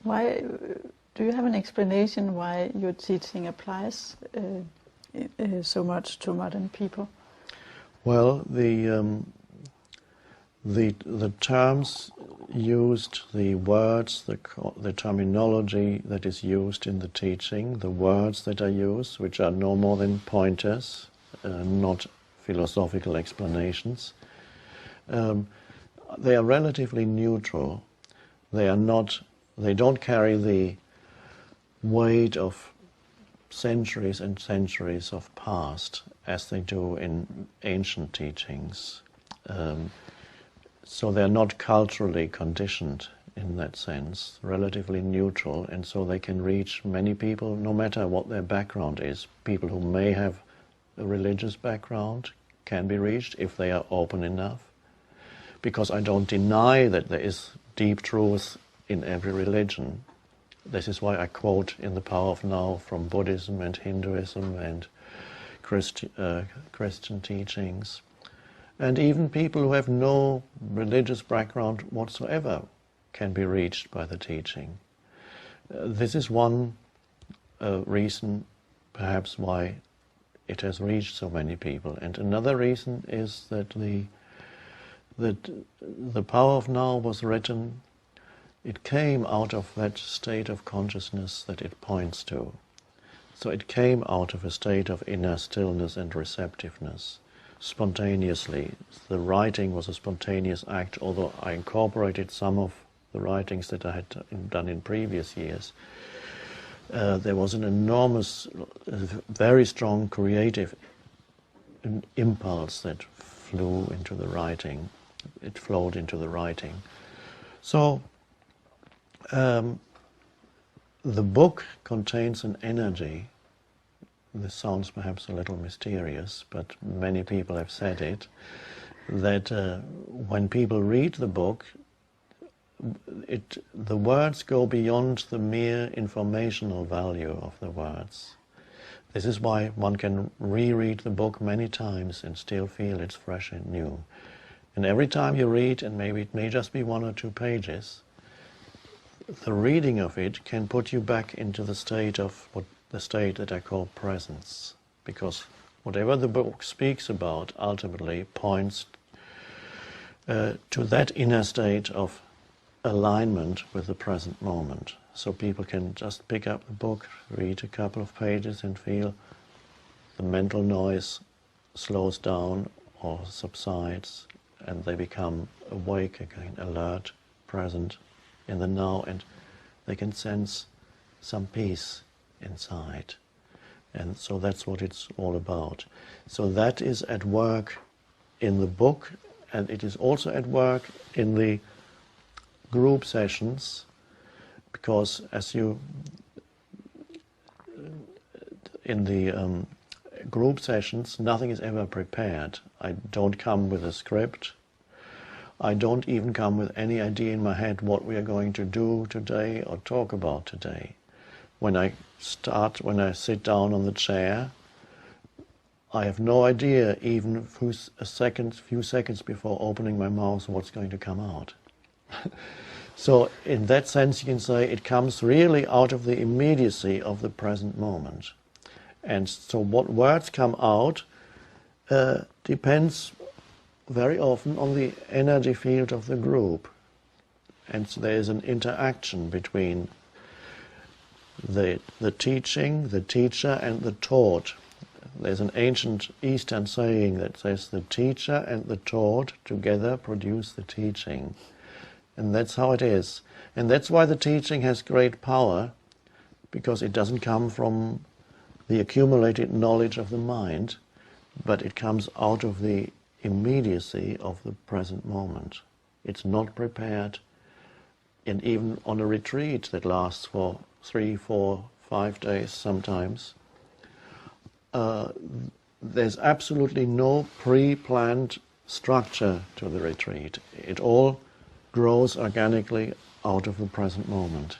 Why do you have an explanation why your teaching applies so much to modern people? Well, the terms used, the words, the terminology that is used in the teaching, the words that are used, which are no more than pointers, not philosophical explanations, they are relatively neutral. They don't carry the weight of centuries and centuries of past as they do in ancient teachings. So they're not culturally conditioned in that sense, relatively neutral, and so they can reach many people no matter what their background is. People who may have a religious background can be reached if they are open enough, because I don't deny that there is deep truth in every religion. This is why I quote in The Power of Now from Buddhism and Hinduism and Christian teachings. And even people who have no religious background whatsoever can be reached by the teaching. This is one reason perhaps why it has reached so many people. And another reason is that the Power of Now was written, it came out of that state of consciousness that it points to. So it came out of a state of inner stillness and receptiveness, spontaneously. The writing was a spontaneous act, although I incorporated some of the writings that I had done in previous years. There was an enormous, very strong creative impulse that flew into the writing. It flowed into the writing. So the book contains an energy. This sounds perhaps a little mysterious, but many people have said it, that when people read the book, the words go beyond the mere informational value of the words. This is why one can reread the book many times and still feel it's fresh and new. And every time you read, and maybe it may just be 1 or 2 pages, the reading of it can put you back into the state that I call presence, because whatever the book speaks about ultimately points to that inner state of alignment with the present moment. So people can just pick up the book, read a couple of pages and feel the mental noise slows down or subsides, and they become awake again, alert, present in the now, and they can sense some peace inside. And so that's what it's all about. So that is at work in the book, and it is also at work in the group sessions, because in the group sessions, nothing is ever prepared. I don't come with a script. I don't even come with any idea in my head what we are going to do today or talk about today. When I sit down on the chair, I have no idea, even a few seconds before opening my mouth, what's going to come out. So in that sense you can say it comes really out of the immediacy of the present moment. And so what words come out depends very often on the energy field of the group. And so there is an interaction between the teaching, the teacher and the taught. There's an ancient Eastern saying that says the teacher and the taught together produce the teaching. And that's how it is. And that's why the teaching has great power, because it doesn't come from the accumulated knowledge of the mind, but it comes out of the immediacy of the present moment. It's not prepared, and even on a retreat that lasts for 3, 4, 5 days sometimes, there's absolutely no pre-planned structure to the retreat. It all grows organically out of the present moment.